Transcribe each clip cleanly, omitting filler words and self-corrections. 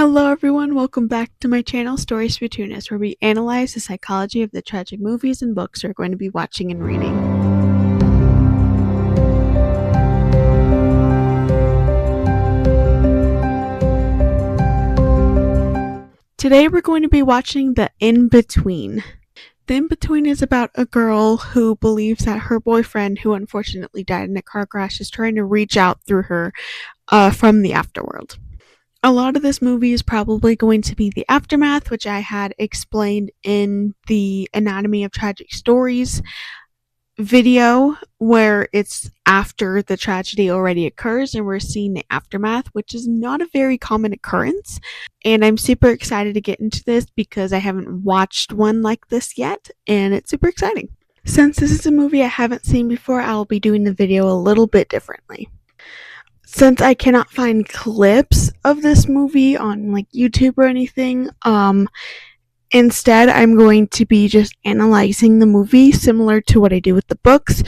Hello everyone, welcome back to my channel Stories for Tunas, where we analyze the psychology of the tragic movies and books we're going to be watching and reading. Today we're going to be watching The In-Between. The In-Between is about a girl who believes that her boyfriend, who unfortunately died in a car crash, is trying to reach out through her from the afterworld. A lot of this movie is probably going to be the aftermath, which I had explained in the Anatomy of Tragic Stories video, where it's after the tragedy already occurs and we're seeing the aftermath, which is not a very common occurrence. And I'm super excited to get into this because I haven't watched one like this yet, and it's super exciting. Since this is a movie I haven't seen before, I'll be doing the video a little bit differently. Since I cannot find clips of this movie on like YouTube or anything, instead I'm going to be just analyzing the movie similar to what I do with the books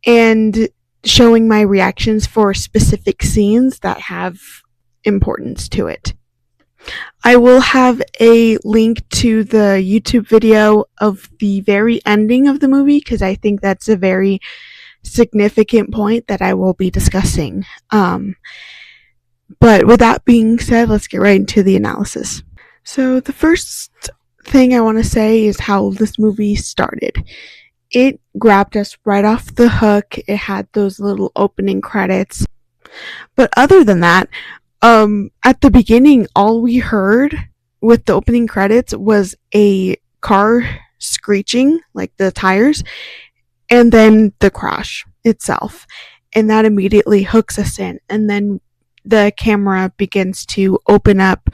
and showing my reactions for specific scenes that have importance to it. I will have a link to the YouTube video of the very ending of the movie because I think that's a very significant point that I will be discussing. But with that being said, let's get right into the analysis. So the first thing I want to say is how this movie started. It grabbed us right off the hook. It had those little opening credits. But other than that, at the beginning, all we heard with the opening credits was a car screeching, like the tires, and then the crash itself. And that immediately hooks us in. And then the camera begins to open up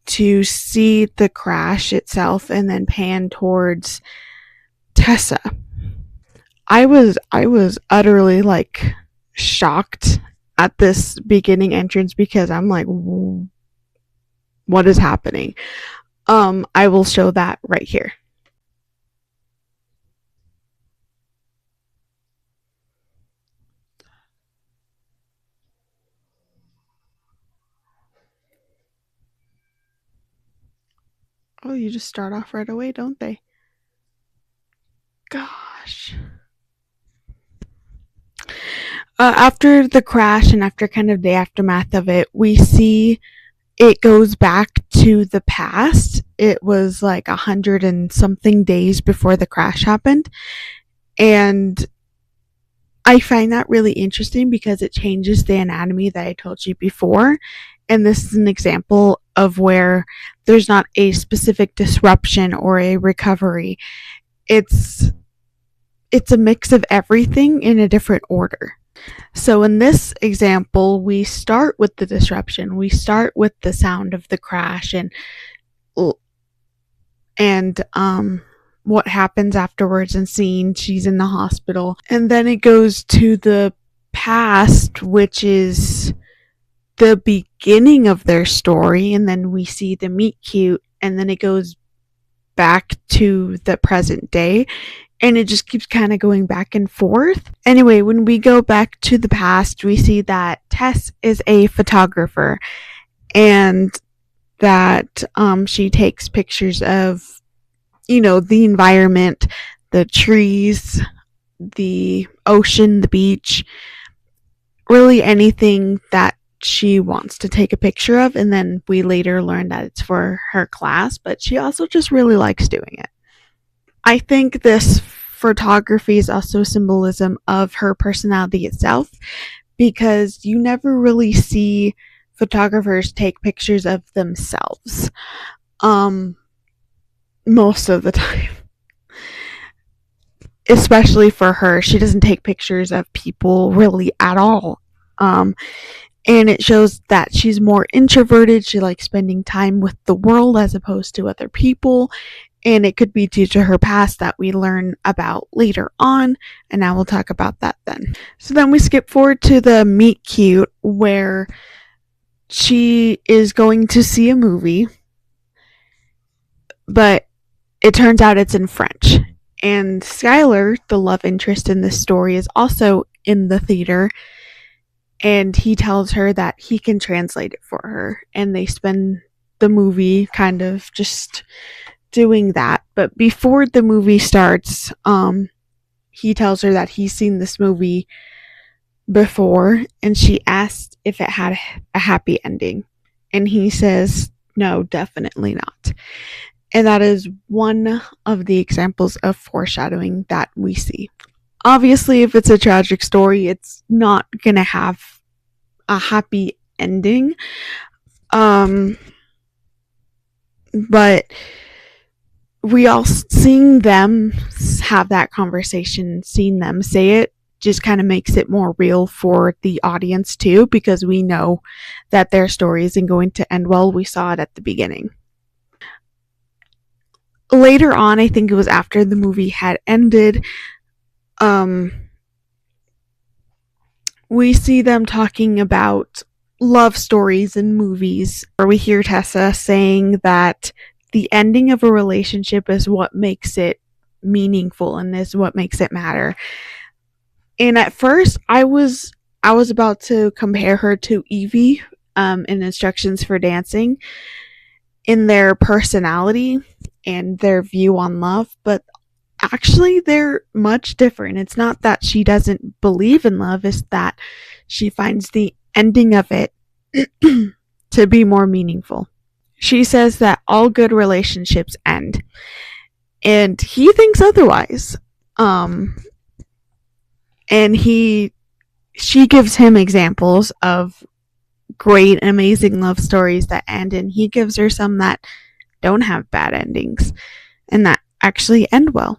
to see the crash itself and then pan towards Tessa. I was utterly like shocked at this beginning entrance because I'm like, what is happening? I will show that right here. Oh, you just start off right away, don't they? Gosh. After the crash and after kind of the aftermath of it, we see it goes back to the past. It was like 100 and something days before the crash happened. And I find that really interesting because it changes the anatomy that I told you before. And this is an example of where there's not a specific disruption or a recovery. It's a mix of everything in a different order. So in this example, we start with the disruption. We start with the sound of the crash and what happens afterwards and seeing she's in the hospital. And then it goes to the past, which is the beginning of their story, and then we see the meet cute, and then it goes back to the present day, and it just keeps kind of going back and forth. Anyway, when we go back to the past, we see that Tess is a photographer, and that she takes pictures of, the environment, the trees, the ocean, the beach, really anything that she wants to take a picture of. And then we later learn that it's for her class, but she also just really likes doing it. I think this photography is also symbolism of her personality itself, because you never really see photographers take pictures of themselves most of the time. Especially for her, she doesn't take pictures of people really at all. And it shows that she's more introverted. She likes spending time with the world as opposed to other people. And it could be due to her past that we learn about later on. And I will talk about that then. So then we skip forward to the meet cute, where she is going to see a movie. But it turns out it's in French. And Skylar, the love interest in this story, is also in the theater. And he tells her that he can translate it for her. And they spend the movie, kind of just doing that. But before the movie starts, he tells her that he's seen this movie before, and she asked if it had a happy ending. And he says, no, definitely not. And that is one of the examples of foreshadowing that we see. Obviously, if it's a tragic story, it's not going to have a happy ending. But we all seeing them have that conversation, seeing them say it, just kind of makes it more real for the audience too, because we know that their story isn't going to end well. We saw it at the beginning. Later on, I think it was after the movie had ended, we see them talking about love stories in movies, where we hear Tessa saying that the ending of a relationship is what makes it meaningful and is what makes it matter. And at first, I was about to compare her to Evie in Instructions for Dancing in their personality and their view on love, but actually they're much different. It's not that she doesn't believe in love, it's that she finds the ending of it to be more meaningful. She says that all good relationships end, and he thinks otherwise. And she gives him examples of great and amazing love stories that end, and he gives her some that don't have bad endings and that actually end well.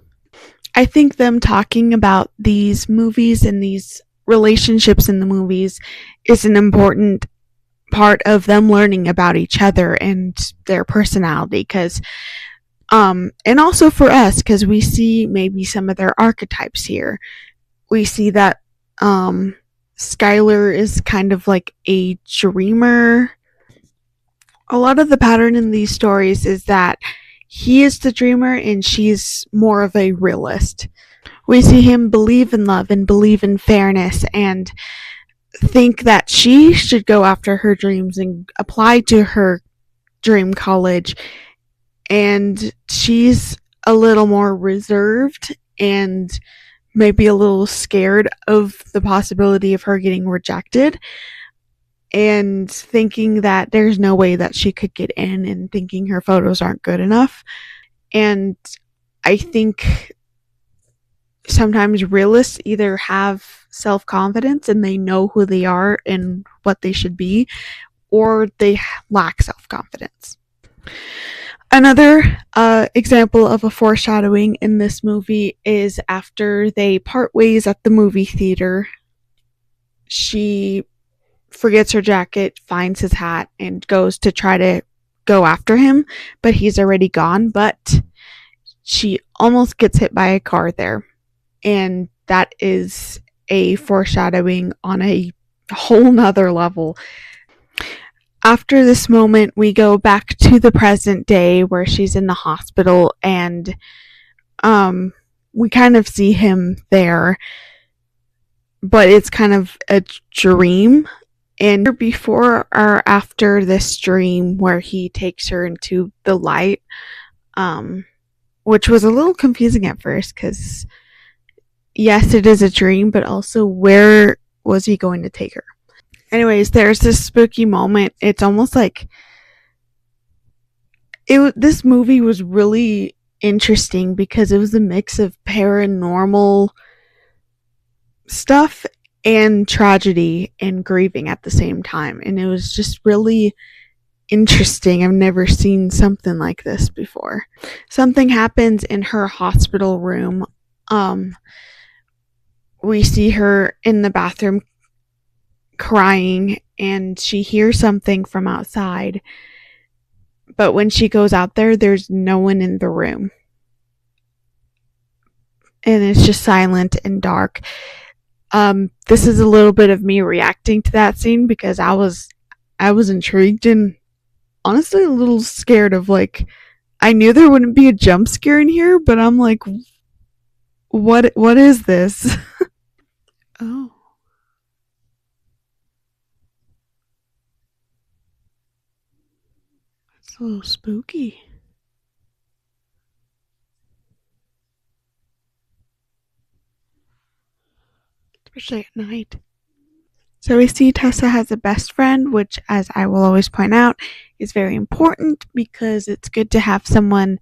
I think them talking about these movies and these relationships in the movies is an important part of them learning about each other and their personality, because and also for us, because we see maybe some of their archetypes here. We see that Skylar is kind of like a dreamer. A lot of the pattern in these stories is that he is the dreamer and she's more of a realist. We see him believe in love and believe in fairness and think that she should go after her dreams and apply to her dream college. And she's a little more reserved and maybe a little scared of the possibility of her getting rejected, and thinking that there's no way that she could get in, and thinking her photos aren't good enough. And I think sometimes realists either have self-confidence and they know who they are and what they should be, or they lack self-confidence. Another example of a foreshadowing in this movie is after they part ways at the movie theater. She forgets her jacket, finds his hat, and goes to try to go after him, but he's already gone. But she almost gets hit by a car there. And that is a foreshadowing on a whole nother level. After this moment, we go back to the present day where she's in the hospital, and we kind of see him there, but it's kind of a dream. And before or after this dream where he takes her into the light, which was a little confusing at first, because yes, it is a dream, but also where was he going to take her? Anyways, there's this spooky moment. It's almost like this movie was really interesting because it was a mix of paranormal stuff and tragedy and grieving at the same time. And it was just really interesting. I've never seen something like this before. Something happens in her hospital room. We see her in the bathroom crying, and she hears something from outside, but when she goes out there, there's no one in the room, and it's just silent and dark. This is a little bit of me reacting to that scene because I was intrigued and honestly a little scared of, like, I knew there wouldn't be a jump scare in here, but I'm like, what is this? Oh. It's a little spooky. Especially at night. So we see Tessa has a best friend, which, as I will always point out, is very important because it's good to have someone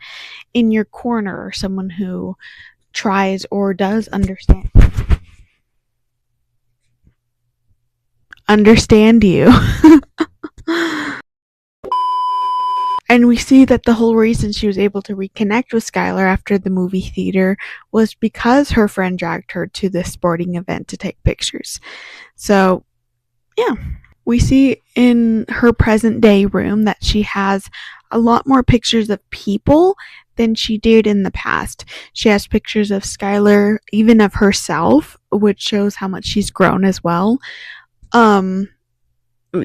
in your corner or someone who tries or does understand you. And we see that the whole reason she was able to reconnect with Skylar after the movie theater was because her friend dragged her to this sporting event to take pictures. So, yeah. We see in her present day room that she has a lot more pictures of people than she did in the past. She has pictures of Skylar, even of herself, which shows how much she's grown as well.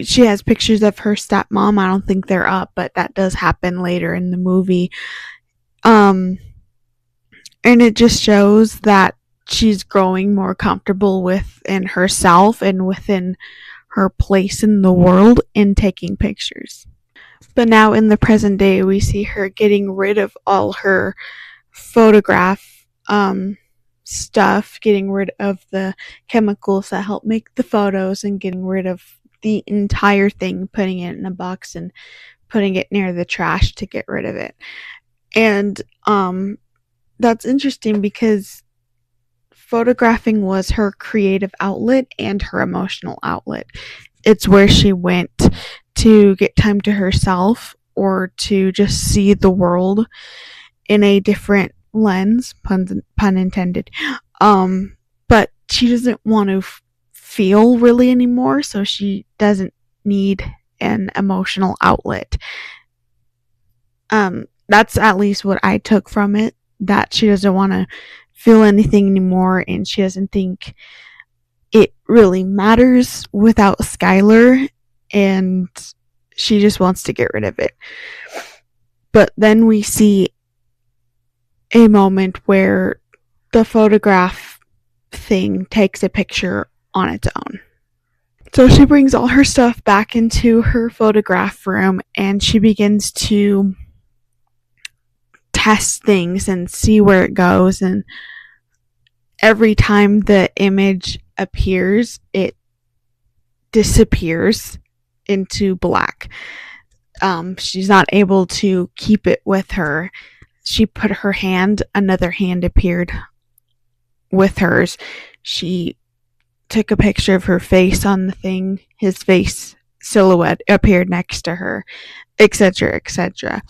She has pictures of her stepmom. I don't think they're up, but that does happen later in the movie. And it just shows that she's growing more comfortable within herself and within her place in the world in taking pictures. But now in the present day, we see her getting rid of all her photograph stuff, getting rid of the chemicals that help make the photos, and getting rid of the entire thing, putting it in a box and putting it near the trash to get rid of it. And that's interesting because photographing was her creative outlet and her emotional outlet. It's where she went to get time to herself or to just see the world in a different lens, pun intended. But she doesn't want to feel really anymore, so she doesn't need an emotional outlet. That's at least what I took from it, that she doesn't want to feel anything anymore, and she doesn't think it really matters without Skylar, and she just wants to get rid of it. But then we see a moment where the photograph thing takes a picture on its own. So she brings all her stuff back into her photograph room and she begins to test things and see where it goes, and every time the image appears, it disappears into black. She's not able to keep it with her. She put her hand, another hand appeared with hers. She took a picture of her face on the thing, his face silhouette appeared next to her, etc., etc.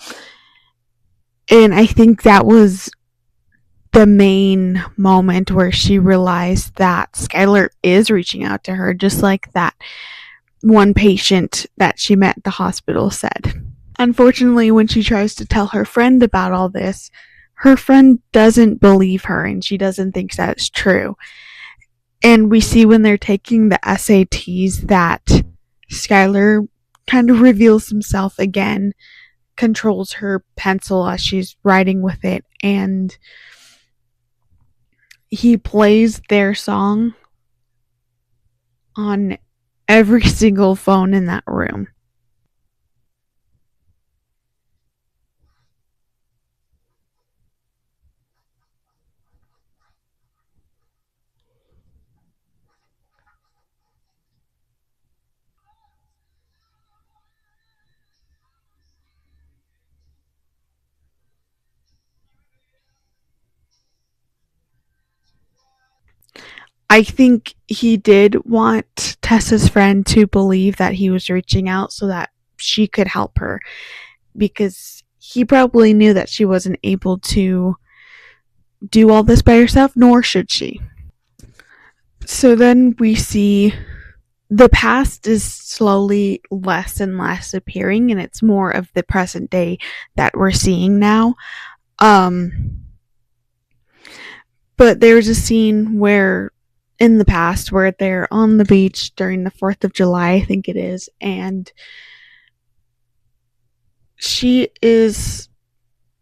And I think that was the main moment where she realized that Skylar is reaching out to her, just like that one patient that she met at the hospital said. Unfortunately, when she tries to tell her friend about all this, her friend doesn't believe her and she doesn't think that it's true. And we see when they're taking the SATs that Skylar kind of reveals himself again, controls her pencil as she's writing with it, and he plays their song on every single phone in that room. I think he did want Tessa's friend to believe that he was reaching out so that she could help her, because he probably knew that she wasn't able to do all this by herself, nor should she. So then we see the past is slowly less and less appearing, and it's more of the present day that we're seeing now. But there's a scene where in the past where they're on the beach during the 4th of July, I think it is, and she is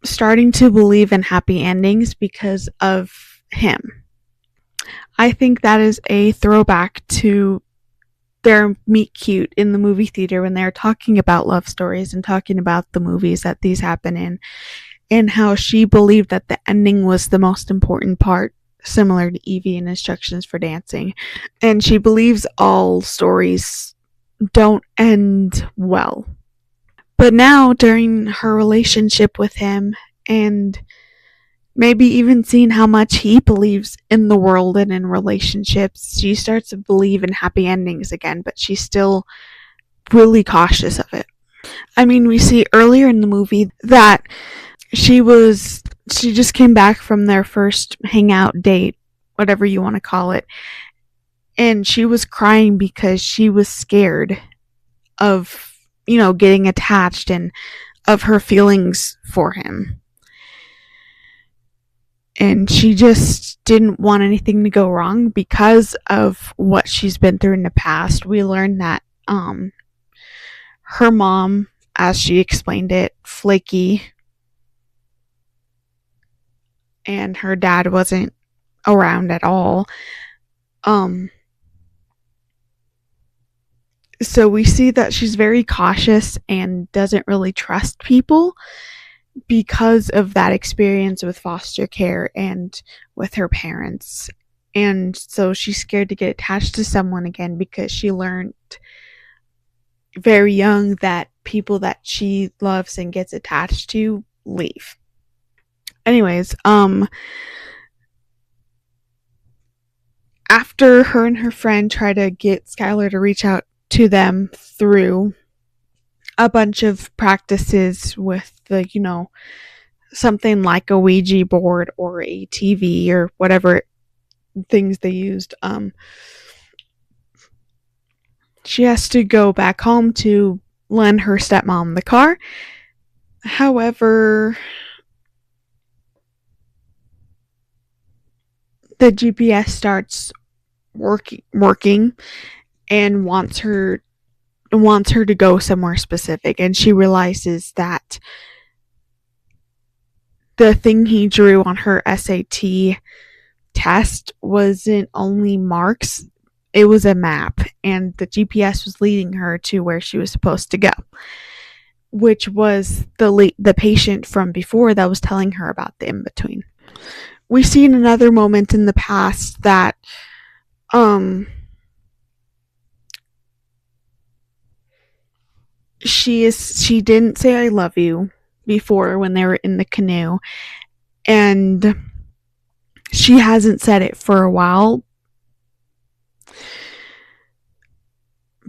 starting to believe in happy endings because of him. I think that is a throwback to their meet cute in the movie theater when they're talking about love stories and talking about the movies that these happen in, and how she believed that the ending was the most important part, similar to Evie in Instructions for Dancing. And she believes all stories don't end well. But now, during her relationship with him, and maybe even seeing how much he believes in the world and in relationships, she starts to believe in happy endings again, but she's still really cautious of it. I mean, we see earlier in the movie that she just came back from their first hangout date, whatever you want to call it, and she was crying because she was scared of, getting attached and of her feelings for him. And she just didn't want anything to go wrong because of what she's been through in the past. We learned that her mom, as she explained it, flaky, and her dad wasn't around at all. So we see that she's very cautious and doesn't really trust people because of that experience with foster care and with her parents. And so she's scared to get attached to someone again because she learned very young that people that she loves and gets attached to leave. Anyways, after her and her friend try to get Skylar to reach out to them through a bunch of practices with the, something like a Ouija board or a TV or whatever things they used, she has to go back home to lend her stepmom the car. However, the GPS starts working and wants her to go somewhere specific, and she realizes that the thing he drew on her SAT test wasn't only marks, it was a map, and the GPS was leading her to where she was supposed to go, which was the patient from before that was telling her about the in-between. We see in another moment in the past that she didn't say I love you before when they were in the canoe, and she hasn't said it for a while,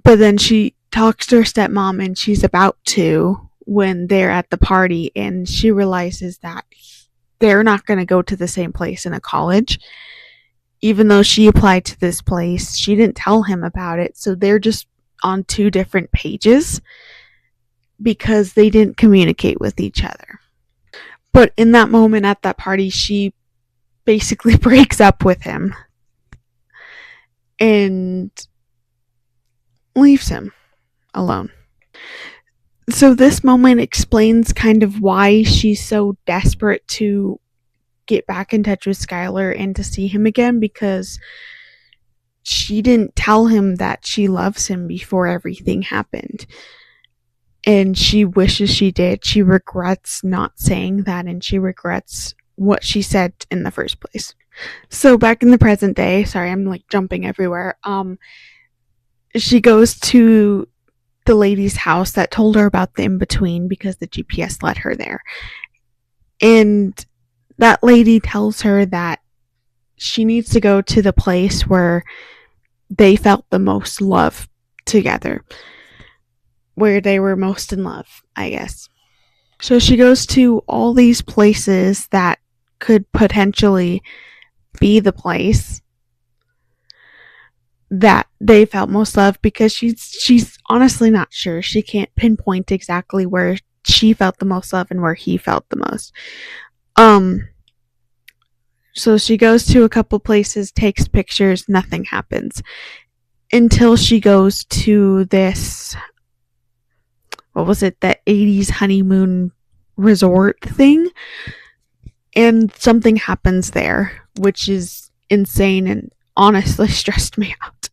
but then she talks to her stepmom and she's about to when they're at the party, and she realizes that they're not going to go to the same place in a college. Even though she applied to this place, she didn't tell him about it, so they're just on two different pages because they didn't communicate with each other. But in that moment at that party, she basically breaks up with him and leaves him alone. So this moment explains kind of why she's so desperate to get back in touch with Skylar and to see him again, because she didn't tell him that she loves him before everything happened. And she wishes she did. She regrets not saying that, and she regrets what she said in the first place. So back in the present day, sorry, I'm like jumping everywhere. She goes to the lady's house that told her about the in-between because the GPS led her there. And that lady tells her that she needs to go to the place where they felt the most love together, where they were most in love, I guess. So she goes to all these places that could potentially be the place that they felt most love, because she's honestly not sure. She can't pinpoint exactly where she felt the most love and where he felt the most. So she goes to a couple places, takes pictures, nothing happens. Until she goes to this, what was it, that 80s honeymoon resort thing, and something happens there, which is insane and honestly stressed me out.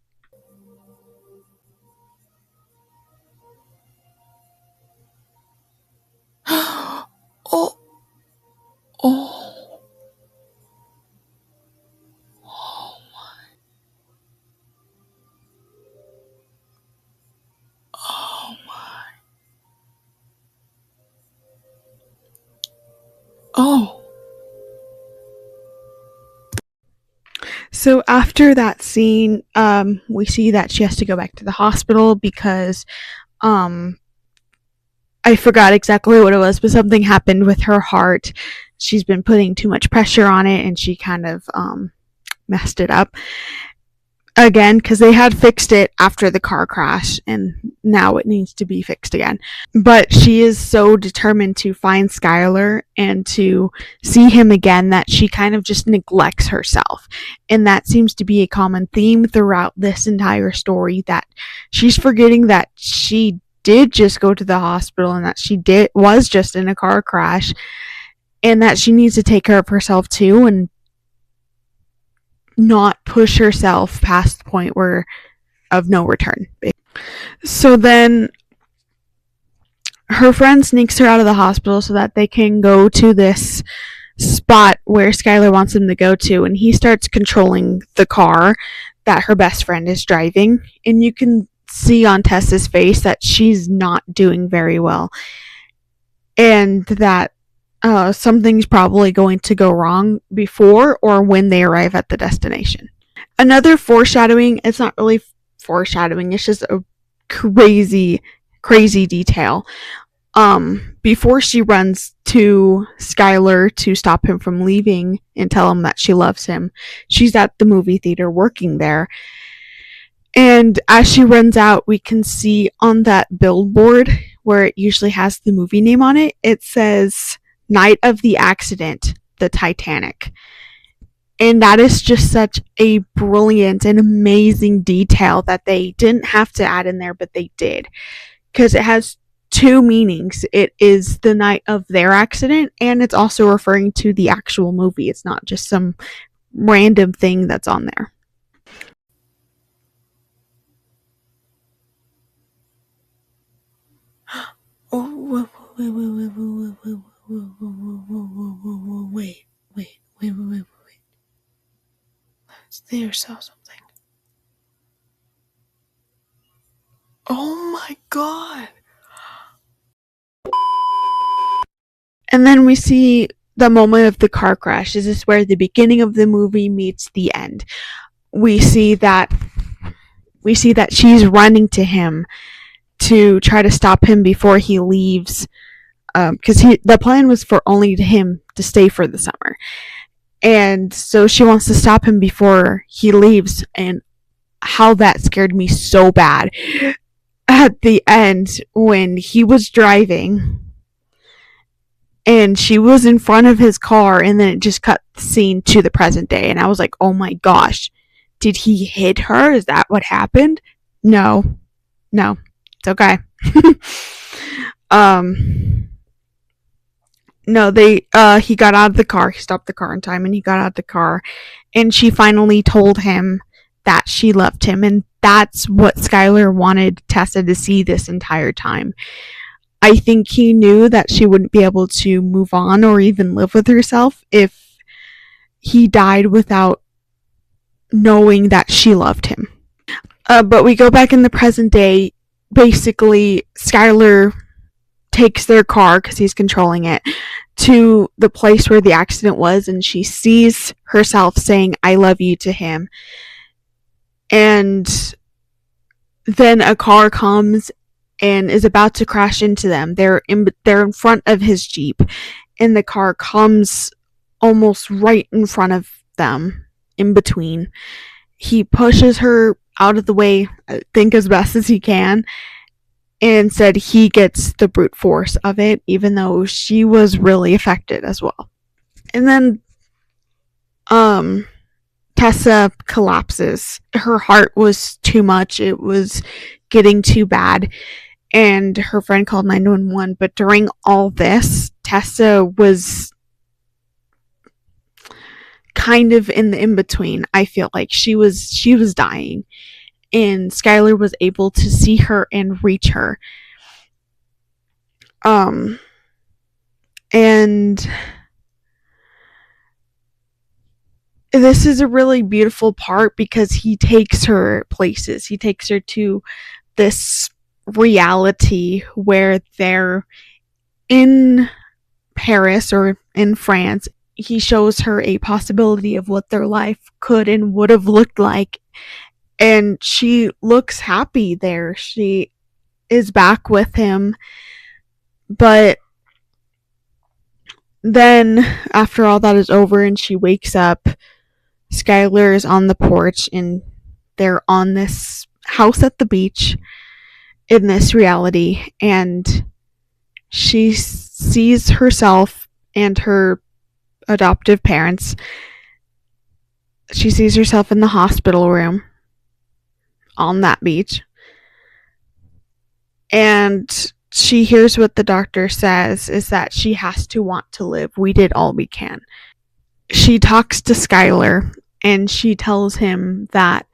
Oh. So after that scene, we see that she has to go back to the hospital because I forgot exactly what it was, but something happened with her heart. She's been putting too much pressure on it, and she kind of messed it up again because they had fixed it after the car crash, and now it needs to be fixed again. But she is so determined to find Skylar and to see him again that she kind of just neglects herself. And that seems to be a common theme throughout this entire story, that she's forgetting that she did just go to the hospital and that she was just in a car crash, and that she needs to take care of herself too and not push herself past the point of no return. So then her friend sneaks her out of the hospital so that they can go to this spot where Skylar wants them to go to, and he starts controlling the car that her best friend is driving, and you can see on Tessa's face that she's not doing very well, and that something's probably going to go wrong before or when they arrive at the destination. Another foreshadowing, it's not really foreshadowing, it's just a crazy detail. Before she runs to Skylar to stop him from leaving and tell him that she loves him, she's at the movie theater working there. And as she runs out, we can see on that billboard where it usually has the movie name on it, it says Night of the Accident, the Titanic. And that is just such a brilliant and amazing detail that they didn't have to add in there, but they did. Because it has two meanings. It is the night of their accident, and it's also referring to the actual movie. It's not just some random thing that's on there. Oh, wait. There's something. Oh my god. And then we see the moment of the car crash. This is where the beginning of the movie meets the end. We see that she's running to him to try to stop him before he leaves, because the plan was for only him to stay for the summer, and so she wants to stop him before he leaves. And how that scared me so bad at the end when he was driving and she was in front of his car, and then it just cut the scene to the present day, and I was like, oh my gosh, did he hit her? Is that what happened? No, it's okay. No, he got out of the car. He stopped the car in time, and he got out of the car, and she finally told him that she loved him, and that's what Skylar wanted Tessa to see this entire time. I think he knew that she wouldn't be able to move on or even live with herself if he died without knowing that she loved him. But we go back in the present day. Basically, Skylar takes their car, because he's controlling it, to the place where the accident was, and she sees herself saying I love you to him. And then a car comes and is about to crash into them. They're in front of his Jeep, and the car comes almost right in front of them, in between. He pushes her out of the way, I think, as best as he can, and said he gets the brute force of it, even though she was really affected as well. And then Tessa collapses. Her heart was too much. It was getting too bad, and her friend called 911. But during all this, Tessa was kind of in the in-between. I feel like she was dying, and Skylar was able to see her and reach her. And this is a really beautiful part because he takes her places. He takes her to this reality where they're in Paris or in France. He shows her a possibility of what their life could and would have looked like, and she looks happy there. She is back with him, but then after all that is over and she wakes up, Skylar is on the porch and they're on this house at the beach in this reality, and she sees herself and her adoptive parents. She sees herself in the hospital room on that beach, and she hears what the doctor says is that she has to want to live. We did all we can. She talks to Skylar and she tells him that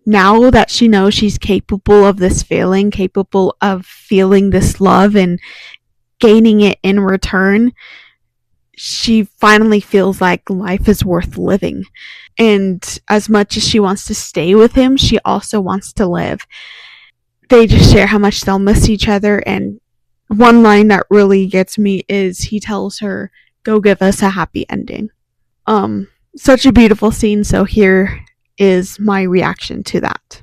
now that she knows she's capable of this feeling, capable of feeling this love and gaining it in return, she finally feels like life is worth living. And as much as she wants to stay with him, she also wants to live. They just share how much they'll miss each other, and one line that really gets me is he tells her, "Go give us a happy ending." Such a beautiful scene, so here is my reaction to that.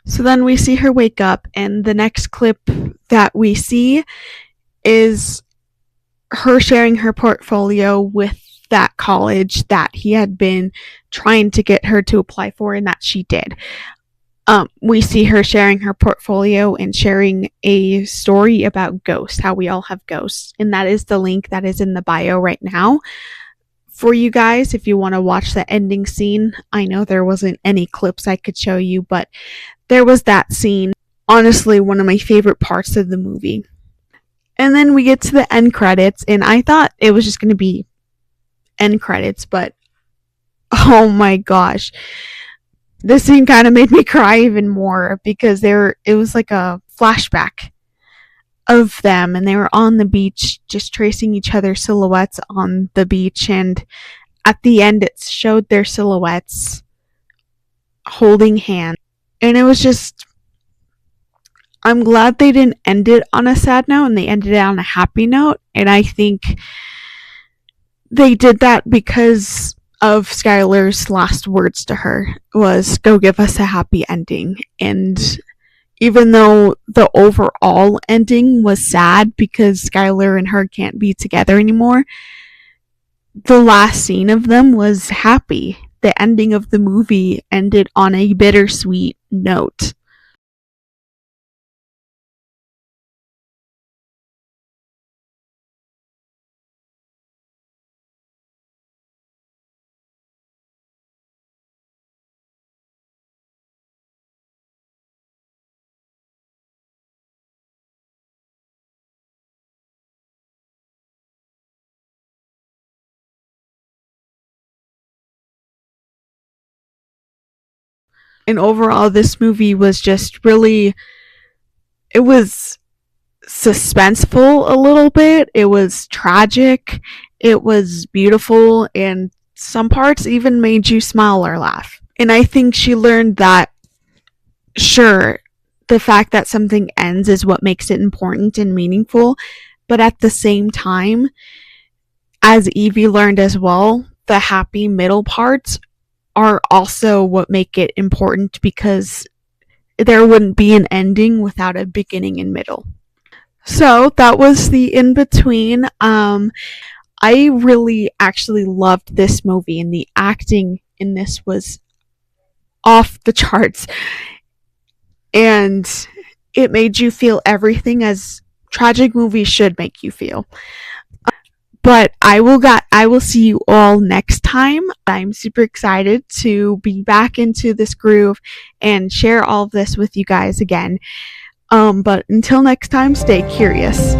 So then we see her wake up, and the next clip that we see is her sharing her portfolio with that college that he had been trying to get her to apply for, and that she did. We see her sharing her portfolio and sharing a story about ghosts, how we all have ghosts, and that is the link that is in the bio right now for you guys if you want to watch the ending scene. I know there wasn't any clips I could show you, but there was that scene. Honestly, one of my favorite parts of the movie. And then we get to the end credits, and I thought it was just going to be end credits, but oh my gosh. This scene kind of made me cry even more because it was like a flashback of them, and they were on the beach just tracing each other's silhouettes on the beach, and at the end it showed their silhouettes holding hands, and it was just, I'm glad they didn't end it on a sad note and they ended it on a happy note, and I think they did that because of Skylar's last words to her was, "Go give us a happy ending." And even though the overall ending was sad because Skylar and her can't be together anymore, the last scene of them was happy. The ending of the movie ended on a bittersweet note. And overall, this movie was just really, it was suspenseful a little bit. It was tragic. It was beautiful, and some parts even made you smile or laugh. And I think she learned that, sure, the fact that something ends is what makes it important and meaningful, but at the same time, as Evie learned as well, the happy middle parts are also what make it important, because there wouldn't be an ending without a beginning and middle. So that was the In Between. I really actually loved this movie, and the acting in this was off the charts. And it made you feel everything as tragic movies should make you feel. But I will see you all next time. I'm super excited to be back into this groove and share all of this with you guys again. But until next time, stay curious.